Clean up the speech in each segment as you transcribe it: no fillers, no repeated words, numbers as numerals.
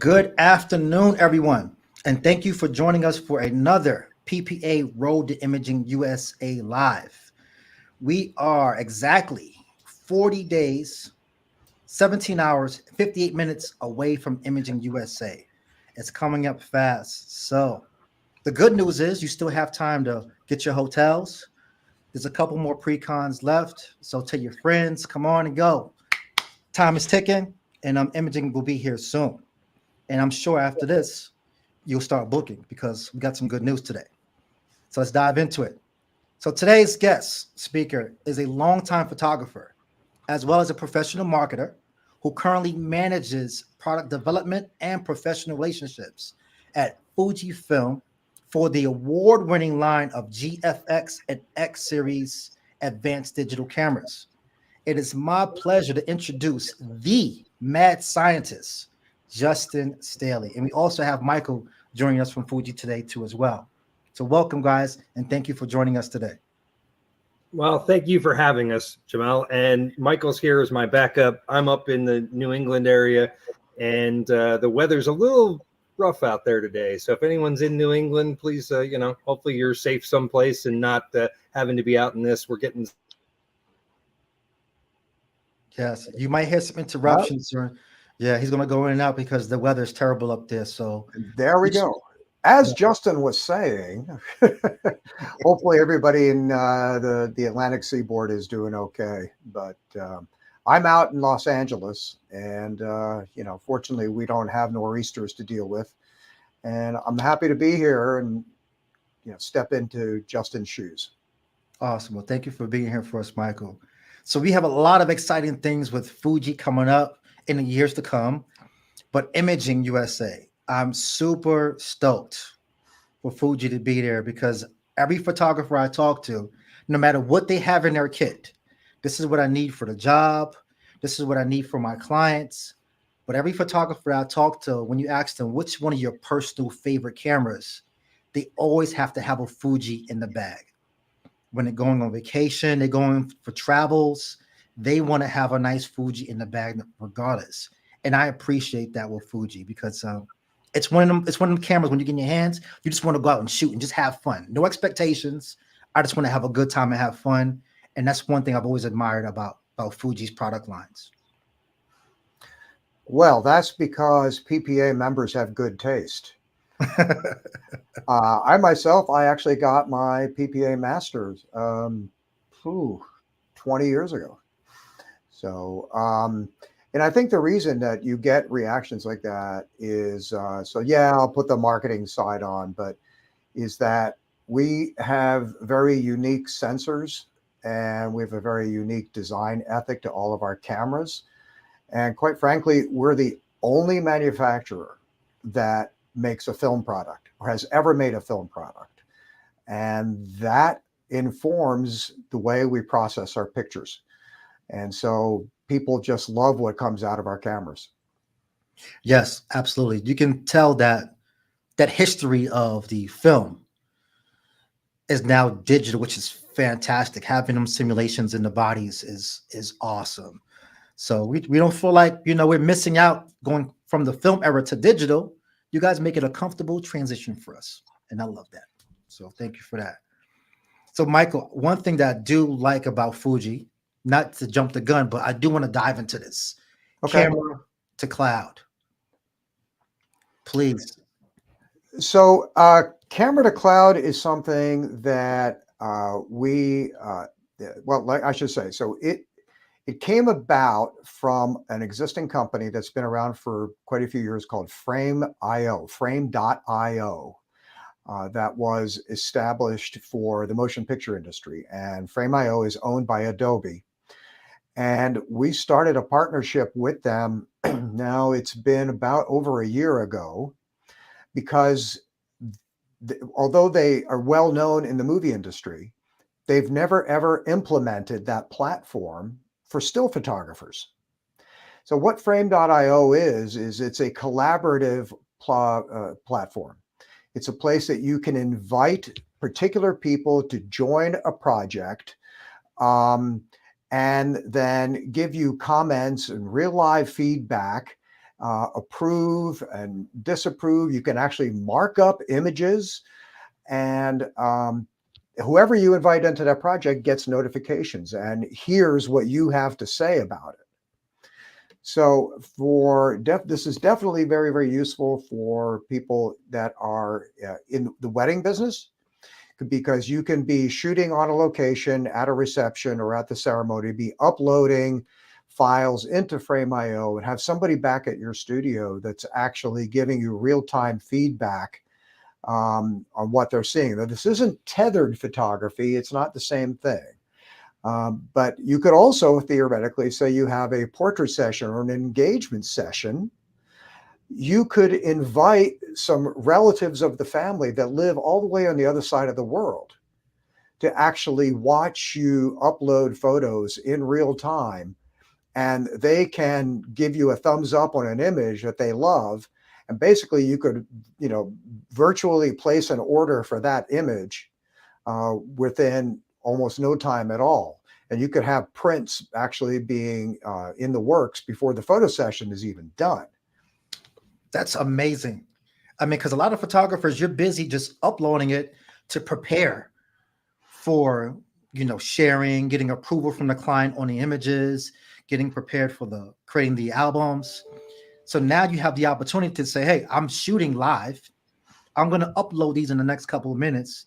Good afternoon, everyone, and thank you for joining us for another PPA Road to Imaging USA Live. We are exactly 40 days, 17 hours, 58 minutes away from Imaging USA. It's coming up fast. So, the good news is you still have time to get your hotels. There's a couple more pre-cons left. So, tell your friends, come on and go. Time is ticking, and Imaging will be here soon. And I'm sure after this, you'll start booking because we got some good news today. So let's dive into it. So today's guest speaker is a longtime photographer, as well as a professional marketer who currently manages product development and professional relationships at Fujifilm for the award-winning line of GFX and X series advanced digital cameras. It is my pleasure to introduce the mad scientist, Justin Stailey. And we also have Michael joining us from Fuji today too as well. So welcome, guys, and thank you for joining us today. Well, thank you for having us, Jamal. And Michael's here as my backup. I'm up in the New England area, and the weather's a little rough out there today. So if anyone's in New England, please, hopefully you're safe someplace and not having to be out in this. We're getting... Yes, you might hear some interruptions. Yeah, he's going to go in and out because the weather is terrible up there. So there we go. As Justin was saying, hopefully everybody in the Atlantic seaboard is doing okay. But I'm out in Los Angeles, and fortunately we don't have nor'easters to deal with. And I'm happy to be here and step into Justin's shoes. Awesome. Well, thank you for being here for us, Michael. So we have a lot of exciting things with Fuji coming up in the years to come, but Imaging USA, I'm super stoked for Fuji to be there because every photographer I talk to, no matter what they have in their kit, this is what I need for the job. This is what I need for my clients. But every photographer I talk to, when you ask them, which one of your personal favorite cameras, they always have to have a Fuji in the bag. When they're going on vacation, they're going for travels, they want to have a nice Fuji in the bag regardless. And I appreciate that with Fuji because it's one of them cameras when you get in your hands, you just want to go out and shoot and just have fun. No expectations. I just want to have a good time and have fun. And that's one thing I've always admired about Fuji's product lines. Well, that's because PPA members have good taste. I myself, I actually got my PPA Masters 20 years ago. So, and I think the reason that you get reactions like that is, I'll put the marketing side on, but is that we have very unique sensors and we have a very unique design ethic to all of our cameras. And quite frankly, we're the only manufacturer that makes a film product or has ever made a film product. And that informs the way we process our pictures. And so people just love what comes out of our cameras. Yes, absolutely. You can tell that history of the film is now digital, which is fantastic. Having them simulations in the bodies is awesome. So we don't feel like, we're missing out going from the film era to digital. You guys make it a comfortable transition for us. And I love that. So thank you for that. So Michael, one thing that I do like about Fuji, not to jump the gun, but I do want to dive into this. Okay. Camera to cloud. Please. So camera to cloud is something that I should say, so it came about from an existing company that's been around for quite a few years called Frame.io, that was established for the motion picture industry. And Frame.io is owned by Adobe. And we started a partnership with them. Now it's been about over a year ago because although they are well known in the movie industry, they've never ever implemented that platform for still photographers. So what Frame.io is it's a collaborative platform. It's a place that you can invite particular people to join a project and then give you comments and real live feedback approve and disapprove. You can actually mark up images, and whoever you invite into that project gets notifications and hears what you have to say about it. So this is definitely very, very useful for people that are in the wedding business, because you can be shooting on a location at a reception or at the ceremony, be uploading files into Frame.io and have somebody back at your studio that's actually giving you real-time feedback on what they're seeing. Now, this isn't tethered photography. It's not the same thing. But you could also theoretically say you have a portrait session or an engagement session. You could invite some relatives of the family that live all the way on the other side of the world to actually watch you upload photos in real time. And they can give you a thumbs up on an image that they love. And basically you could, virtually place an order for that image within almost no time at all. And you could have prints actually being in the works before the photo session is even done. That's amazing. I mean, because a lot of photographers, you're busy just uploading it to prepare for, sharing, getting approval from the client on the images, getting prepared for creating the albums. So now you have the opportunity to say, hey, I'm shooting live. I'm going to upload these in the next couple of minutes.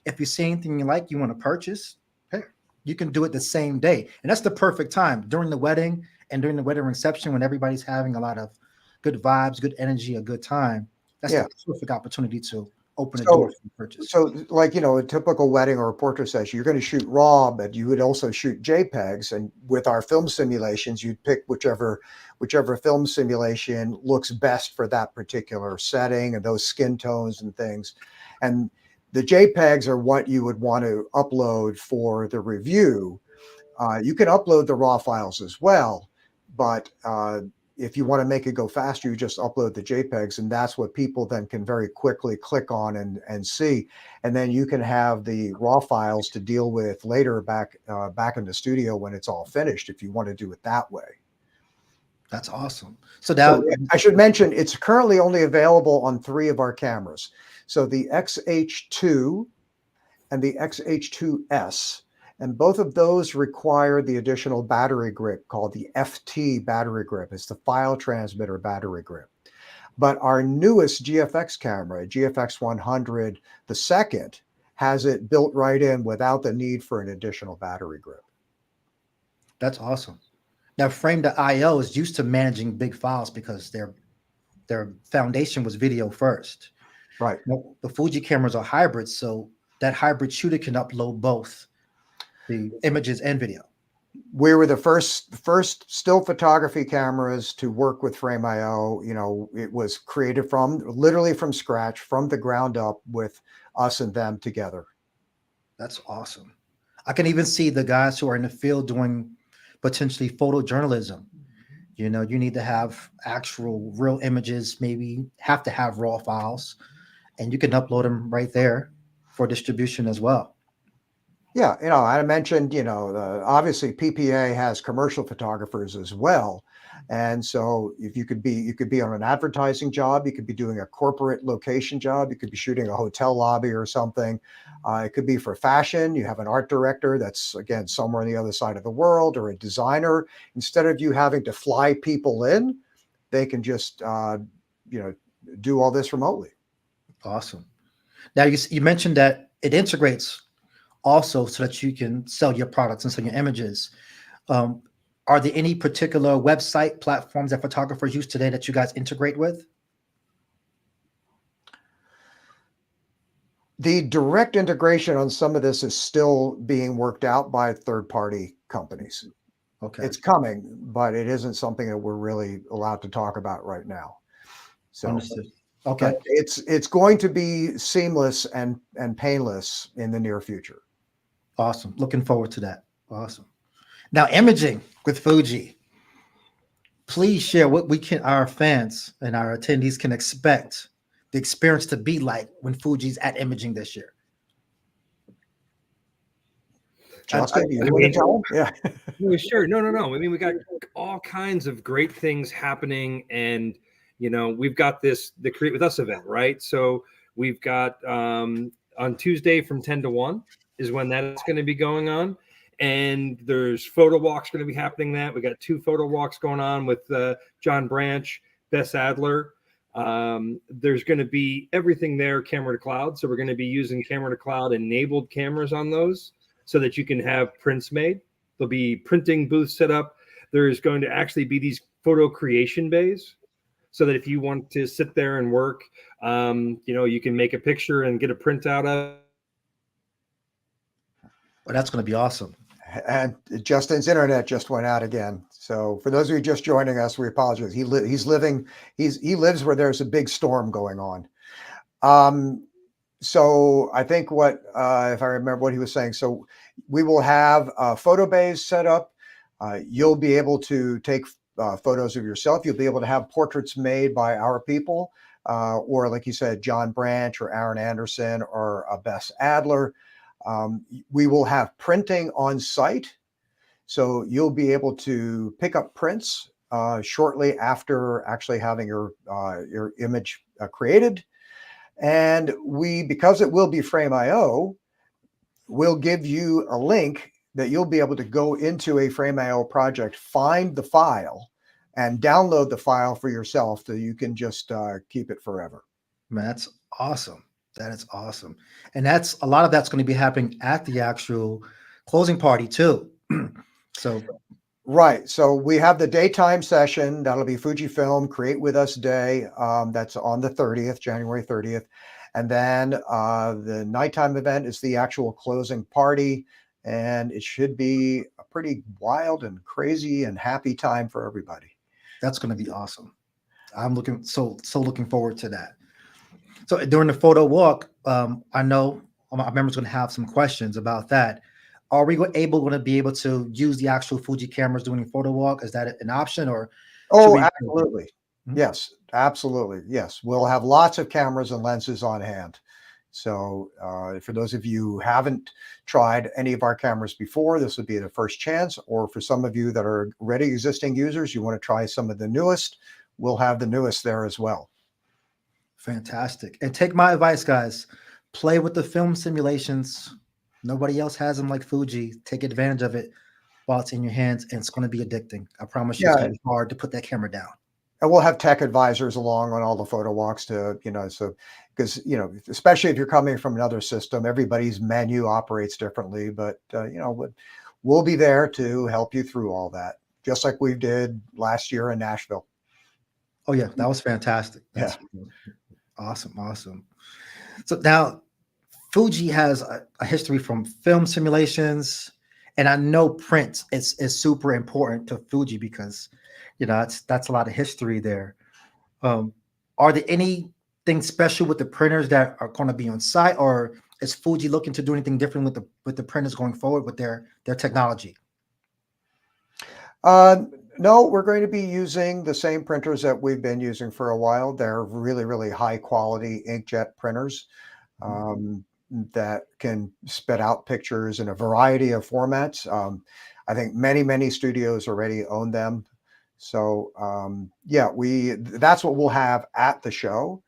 If you see anything you like, you want to purchase, hey, you can do it the same day. And that's the perfect time during the wedding and during the wedding reception, when everybody's having a lot of good vibes, good energy, a good time. That's the perfect opportunity to open the door for purchase. So like, a typical wedding or a portrait session, you're going to shoot RAW, but you would also shoot JPEGs. And with our film simulations, you'd pick whichever film simulation looks best for that particular setting and those skin tones and things. And the JPEGs are what you would want to upload for the review. You can upload the RAW files as well, but if you want to make it go faster, you just upload the JPEGs, and that's what people then can very quickly click on and see. And then you can have the RAW files to deal with later back in the studio when it's all finished, if you want to do it that way. That's awesome. So I should mention, it's currently only available on 3 of our cameras. So the XH2 and the XH2S. And both of those require the additional battery grip called the FT battery grip. It's the file transmitter battery grip. But our newest GFX camera, GFX 100, the second, has it built right in without the need for an additional battery grip. That's awesome. Now, Frame.io is used to managing big files because their foundation was video first. Right. Now, the Fuji cameras are hybrids, so that hybrid shooter can upload both the images and video. We were the first still photography cameras to work with Frame.io. It was created literally from scratch, from the ground up, with us and them together. That's awesome. I can even see the guys who are in the field doing potentially photojournalism. You need to have actual real images, maybe have to have raw files, and you can upload them right there for distribution as well. Yeah, I mentioned, obviously PPA has commercial photographers as well. And so if you could be on an advertising job, you could be doing a corporate location job, you could be shooting a hotel lobby or something. It could be for fashion. You have an art director that's, again, somewhere on the other side of the world, or a designer. Instead of you having to fly people in, they can just, do all this remotely. Awesome. Now you mentioned that it integrates also so that you can sell your products and sell your images. Are there any particular website platforms that photographers use today that you guys integrate with? The direct integration on some of this is still being worked out by third-party companies. Okay. It's coming, but it isn't something that we're really allowed to talk about right now. So, understood. Okay. It's going to be seamless and painless in the near future. Awesome. Looking forward to that. Awesome. Now, imaging with Fuji. Please share what our fans and our attendees can expect the experience to be like when Fuji's at imaging this year. Justin, you want to tell them? Yeah. No, sure. No. I mean, we got all kinds of great things happening, and we've got the Create With Us event, right? So we've got on Tuesday from 10 to 1 is when that's going to be going on, and there's photo walks going to be happening. We got 2 photo walks going on with John Branch, Bess Adler. There's going to be everything there, camera to cloud. So we're going to be using camera to cloud enabled cameras on those so that you can have prints made. There'll be printing booths set up. There's going to actually be these photo creation bays so that if you want to sit there and work, you can make a picture and get a print out of. Well, that's going to be awesome. And Justin's internet just went out again. So for those of you just joining us, we apologize. He lives where there's a big storm going on. So I think if I remember what he was saying, so we will have photo bays set up. You'll be able to take photos of yourself. You'll be able to have portraits made by our people, or like you said, John Branch or Aaron Anderson or Bess Adler. We will have printing on site. So you'll be able to pick up prints shortly after actually having your image created. And because it will be Frame.io, we'll give you a link that you'll be able to go into a Frame.io project, find the file, and download the file for yourself so you can just keep it forever. Man, that's awesome. That is awesome. And a lot of that's going to be happening at the actual closing party too. Right. So we have the daytime session. That'll be Fujifilm Create With Us Day. That's on the 30th, January 30th. And then the nighttime event is the actual closing party. And it should be a pretty wild and crazy and happy time for everybody. That's going to be awesome. I'm looking forward to that. So during the photo walk, I know my members going to have some questions about that. Are we going to be able to use the actual Fuji cameras during the photo walk? Is that an option, or? Oh, absolutely. Mm-hmm. Yes, absolutely. Yes. We'll have lots of cameras and lenses on hand. So for those of you who haven't tried any of our cameras before, this would be the first chance. Or for some of you that are already existing users, you want to try some of the newest, we'll have the newest there as well. Fantastic. And take my advice, guys. Play with the film simulations. Nobody else has them like Fuji. Take advantage of it while it's in your hands, and it's going to be addicting. I promise you, it's going to be hard to put that camera down. And we'll have tech advisors along on all the photo walks because especially if you're coming from another system, everybody's menu operates differently, but we'll be there to help you through all that, just like we did last year in Nashville. Oh yeah, that was fantastic. That's awesome. So now Fuji has a history from film simulations, and I know print is super important to Fuji because that's a lot of history there. Are there anything special with the printers that are going to be on site, or is Fuji looking to do anything different with the printers going forward with their technology? No, we're going to be using the same printers that we've been using for a while. They're really, really high quality inkjet printers that can spit out pictures in a variety of formats. I think many studios already own them. So that's what we'll have at the show.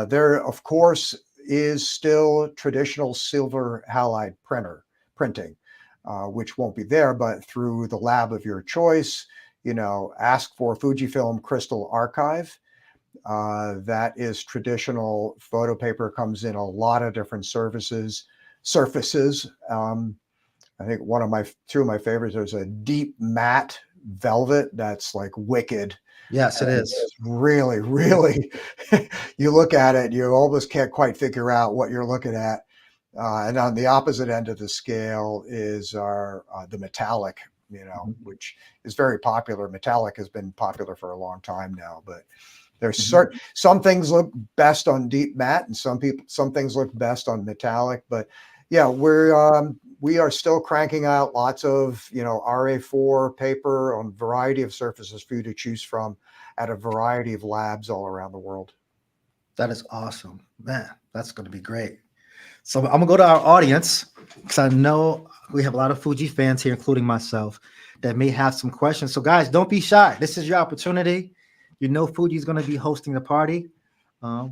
There, of course, is still traditional silver halide printing, which won't be there, but through the lab of your choice, ask for Fujifilm Crystal Archive. That is traditional photo paper, comes in a lot of different surfaces. I think two of my favorites, there's a deep matte velvet that's like wicked. Yes, it is. It's really, really, you look at it, you almost can't quite figure out what you're looking at. And on the opposite end of the scale is the metallic, which is very popular. Metallic has been popular for a long time now, but there's some things look best on deep matte, and some things look best on metallic. But yeah, we are still cranking out lots of RA4 paper on a variety of surfaces for you to choose from at a variety of labs all around the world. That is awesome, man. That's going to be great. So I'm gonna go to our audience because I know we have a lot of Fuji fans here, including myself, that may have some questions. So, guys, don't be shy. This is your opportunity. You know Fuji's going to be hosting the party.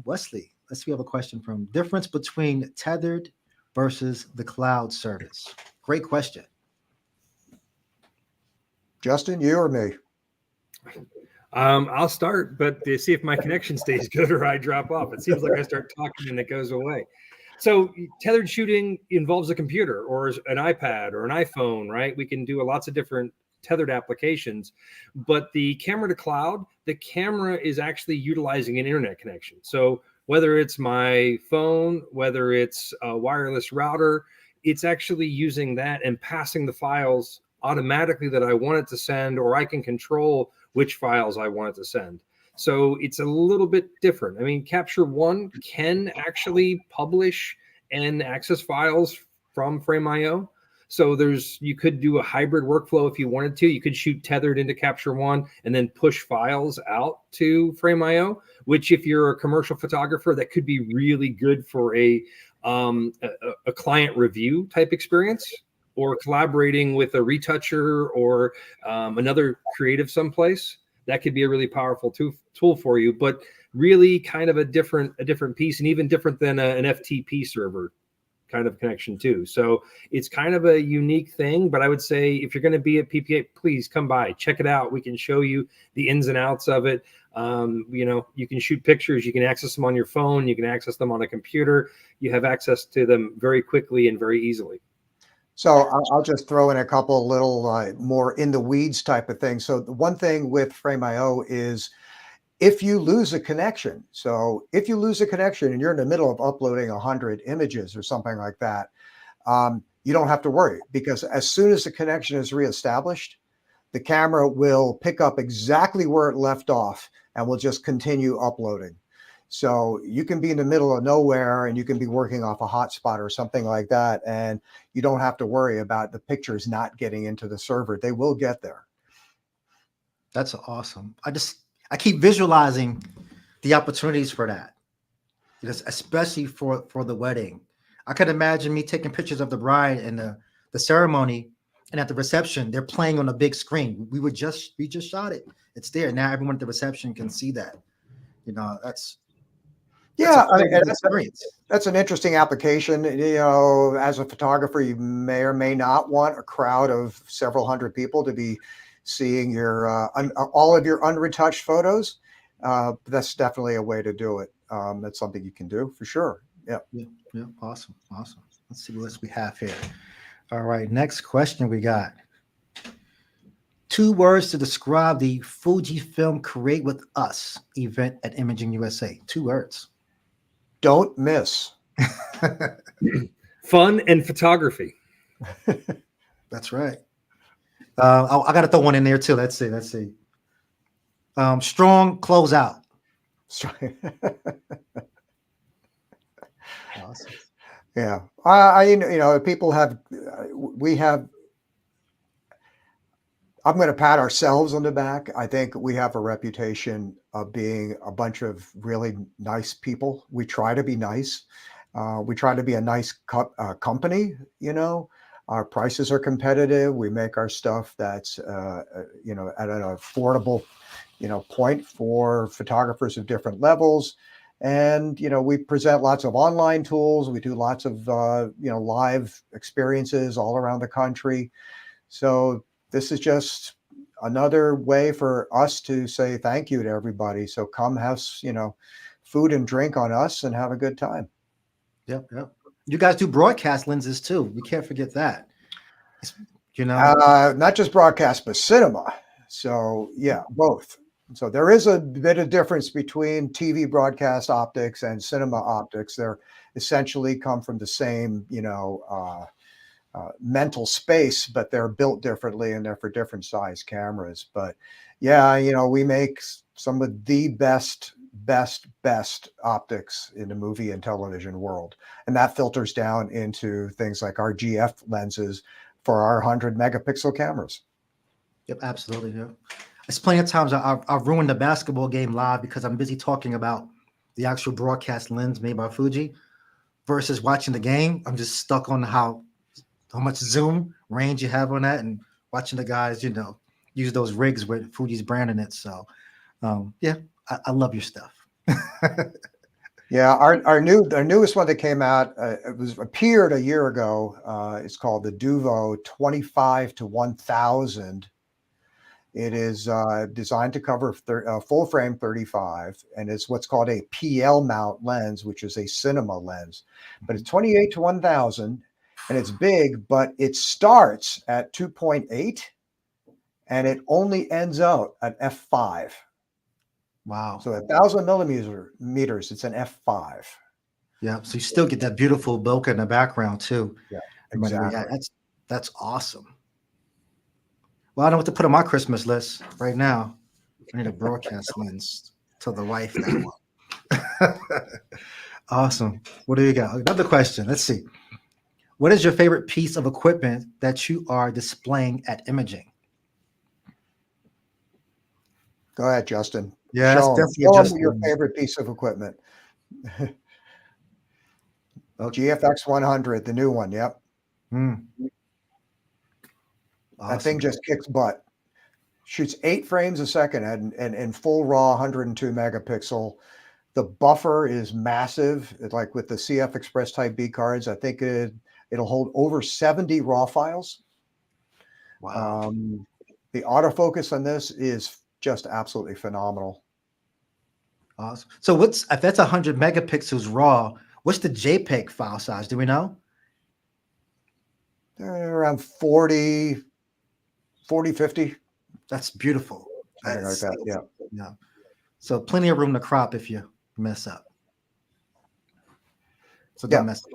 Wesley, let's see. We have a question from difference between tethered versus the cloud service. Great question. Justin, you or me? I'll start, but to see if my connection stays good or I drop off. It seems like I start talking and it goes away. So tethered shooting involves a computer or an iPad or an iPhone, right? We can do lots of different tethered applications, but the camera to cloud, the camera is actually utilizing an internet connection. So whether it's my phone, whether it's a wireless router, it's actually using that and passing the files automatically that I want it to send, or I can control which files I want it to send. So it's a little bit different. I mean, Capture One can actually publish and access files from Frame.io. So you could do a hybrid workflow if you wanted to. You could shoot tethered into Capture One and then push files out to Frame.io, which if you're a commercial photographer, that could be really good for a client review type experience, or collaborating with a retoucher or another creative someplace. That could be a really powerful tool for you, but really kind of a different piece, and even different than an FTP server kind of connection too. So it's kind of a unique thing, but I would say if you're going to be at PPA, please come by, check it out. We can show you the ins and outs of it. You can shoot pictures, you can access them on your phone, you can access them on a computer. You have access to them very quickly and very easily. So I'll just throw in a couple little more in the weeds type of things. So the one thing with Frame.io is if you lose a connection. So if you lose a connection and you're in the middle of uploading 100 images or something like that, you don't have to worry, because as soon as the connection is reestablished, the camera will pick up exactly where it left off and will just continue uploading. So you can be in the middle of nowhere and you can be working off a hotspot or something like that, and you don't have to worry about the pictures not getting into the server. They will get there. That's awesome. I keep visualizing the opportunities for that, especially for the wedding. I could imagine me taking pictures of the bride and the ceremony, and at the reception, they're playing on a big screen. We just shot it. It's there now. Everyone at the reception can see that. That's an interesting application. As a photographer, you may or may not want a crowd of several hundred people to be seeing your all of your unretouched photos. That's definitely a way to do it. That's something you can do for sure. Yeah. Awesome. Let's see what else we have here. All right, next question we got. 2 words to describe the Fujifilm Create With Us event at Imaging USA. 2 words. Don't miss. Fun and photography. That's right. I got to throw one in there too. Let's see. Strong closeout. Awesome. Yeah. People have, I'm going to pat ourselves on the back. I think we have a reputation of being a bunch of really nice people. We try to be nice. We try to be a nice company. Our prices are competitive. We make our stuff that's, at an affordable, point for photographers of different levels. And, we present lots of online tools. We do lots of, live experiences all around the country. So this is just another way for us to say thank you to everybody. So come have, food and drink on us and have a good time. Yep. You guys do broadcast lenses too. We can't forget that. Not just broadcast, but cinema. So yeah, both. So there is a bit of difference between TV broadcast optics and cinema optics. They're essentially come from the same, mental space, but they're built differently and they're for different size cameras. But yeah, we make some of the best optics in the movie and television world. And that filters down into things like our GF lenses for our 100 megapixel cameras. Yep, absolutely. Yeah. It's plenty of times I've ruined the basketball game live because I'm busy talking about the actual broadcast lens made by Fuji versus watching the game. I'm just stuck on how how much zoom range you have on that, and watching the guys, use those rigs with Fuji's brand in it. So, yeah, I love your stuff. Yeah, our newest one that came out appeared a year ago. It's called the Duvo 25 to 1000. It is designed to cover full frame 35, and it's what's called a PL mount lens, which is a cinema lens. But it's 28 to 1000, and it's big, but it starts at 2.8, and it only ends out at f5. Wow. So 1,000 millimeters, it's an f5. Yeah. So you still get that beautiful bokeh in the background too. Yeah, Exactly. exactly. Yeah, that's awesome. Well, I know what to put on my Christmas list right now. I need a broadcast lens. Tell the wife that one. Awesome. What do you got? Another question. Let's see. What is your favorite piece of equipment that you are displaying at imaging? Go ahead, Justin. Yeah, that's Show definitely them Justin. your favorite piece of equipment. Okay. GFX 100, the new one. Yep. Awesome. That thing just kicks butt. Shoots 8 frames a second and full raw 102 megapixel. The buffer is massive. It's like with the CF Express Type B cards, I think it'll hold over 70 raw files. Wow. The autofocus on this is just absolutely phenomenal. Awesome. So if that's 100 megapixels raw, what's the JPEG file size? Do we know? Around 40, 50. That's beautiful. Something like that. Yeah. Yeah. So plenty of room to crop if you mess up. So don't mess up.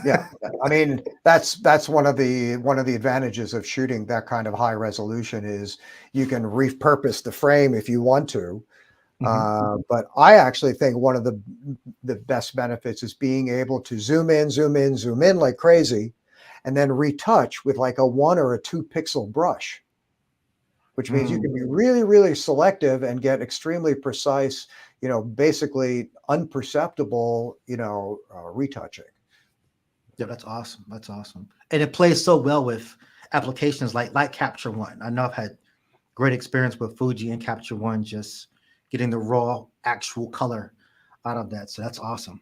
Yeah. I mean, that's one of the advantages of shooting that kind of high resolution is you can repurpose the frame if you want to. But I actually think one of the best benefits is being able to zoom in like crazy, and then retouch with like a 1 or a 2 pixel brush, which means you can be really, really selective and get extremely precise, basically unperceptible, retouching. Yeah, that's awesome. That's awesome. And it plays so well with applications like Light Capture One. I know I've had great experience with Fuji and Capture One, just getting the raw actual color out of that. So that's awesome.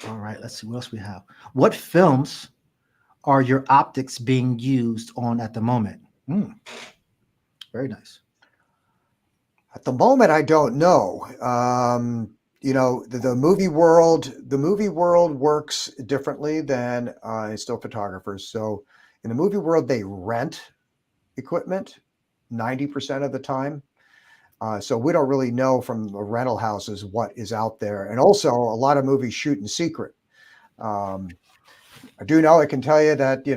All right, let's see what else we have. What films are your optics being used on at the moment? Very nice. At the moment, I don't know. The movie world works differently than still photographers. So in the movie world, they rent equipment 90% of the time. So we don't really know from the rental houses what is out there. And also a lot of movies shoot in secret. I do know, I can tell you that,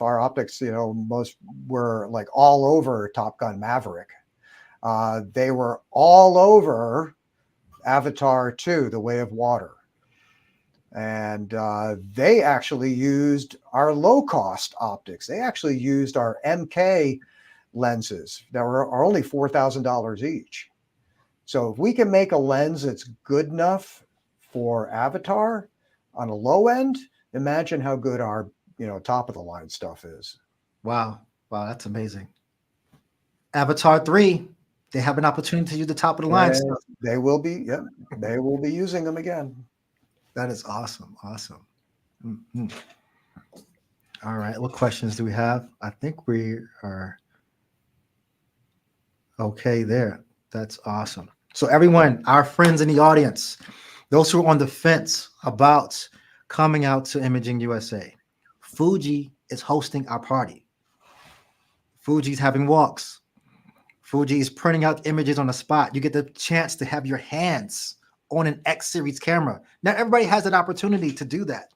our optics, most were like all over Top Gun Maverick. They were all over Avatar 2, The Way of Water. And they actually used our low-cost optics. They actually used our MK lenses that are only $4,000 each. So if we can make a lens that's good enough for Avatar on a low end, imagine how good our top of the line stuff is. Wow, that's amazing. Avatar 3, they have an opportunity to use the top of the line stuff. They will be using them again. That is awesome. All right, what questions do we have? I think we are okay there. That's awesome. So everyone, our friends in the audience, those who are on the fence about coming out to Imaging USA, Fuji is hosting our party. Fuji's having walks. Fuji is printing out images on the spot. You get the chance to have your hands on an X series camera. Not everybody has an opportunity to do that.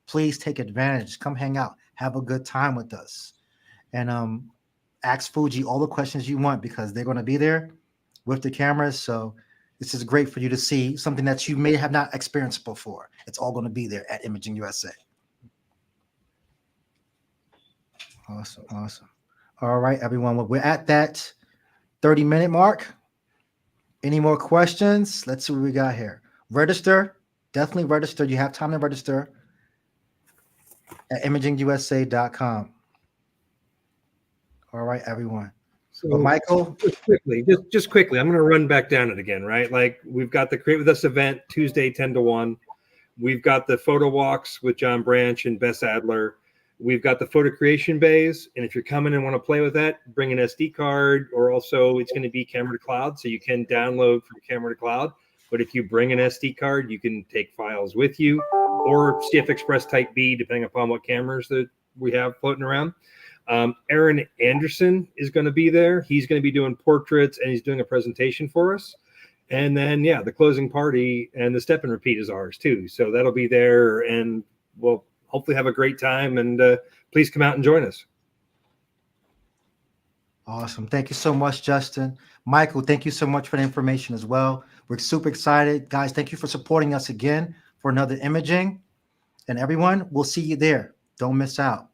Please take advantage. Come hang out. Have a good time with us. And ask Fuji all the questions you want because they're going to be there with the cameras. So this is great for you to see something that you may have not experienced before. It's all going to be there at Imaging USA. Awesome. All right, everyone. Well, we're at that 30-minute mark. Any more questions? Let's see what we got here. Register. Definitely register. You have time to register. at imagingusa.com. All right, everyone. So But Michael, just quickly, I'm going to run back down it again, right? Like we've got the Create With Us event Tuesday, 10 to 1. We've got the photo walks with John Branch and Bess Adler. We've got the photo creation bays. And if you're coming and want to play with that, bring an SD card, or also it's going to be camera to cloud. So you can download from camera to cloud. But if you bring an SD card, you can take files with you, or CF Express Type B, depending upon what cameras that we have floating around. Aaron Anderson is going to be there. He's going to be doing portraits, and he's doing a presentation for us. And then, yeah, the closing party and the step and repeat is ours too. So that'll be there, and we'll hopefully have a great time. And please come out and join us. awesome. Thank you so much, Justin. Michael, thank you so much for the information as well. We're super excited. Guys, thank you for supporting us again for another imaging. And everyone, we'll see you there. Don't miss out.